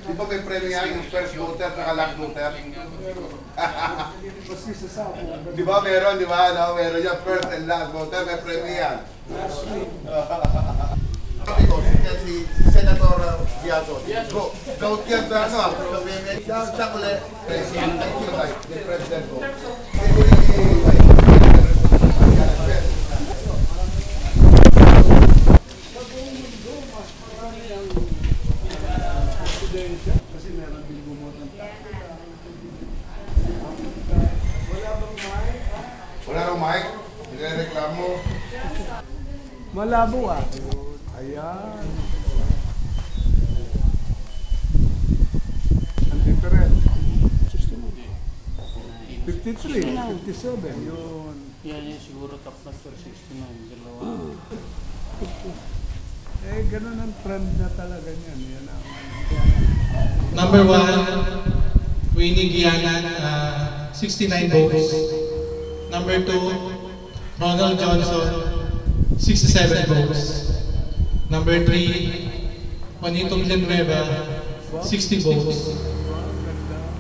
Di ba may premyo yan yung first voter at last voter? Di ba meron, di ba? No, meron yan, first and last voter, may premyo yan. Si Senator Diago. Go. Goat yan sa ano. Siya ulit. President ko. Kasi meron din bumotang wala bang mic? Nire-reklamo. malabo ah. Ayan. Ang different. 53, 57. Yun. Yan yung siguro top na for 69. Dalawa. Eh, ganun ang trend na talaga niyan. Yan ang Number 1, Winnie Gianan, 69 votes. Number 2, Ronald Johnson, 67 votes. Number 3, Juanito Villanueva, 60 votes.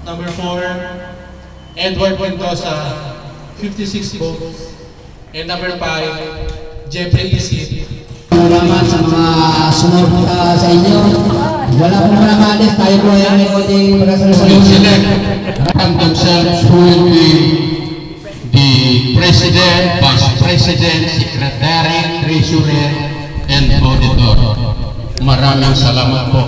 Number 4, Edward Mendoza, 56 votes. And number 5, Jeffrey Isid. Salamat sa mga sumuporta sa inyo. Wala pong nakalis, tayo po ay ating select and themselves who will be the President, Vice President, Secretary, Treasurer, and Auditor. Maraming salamat po.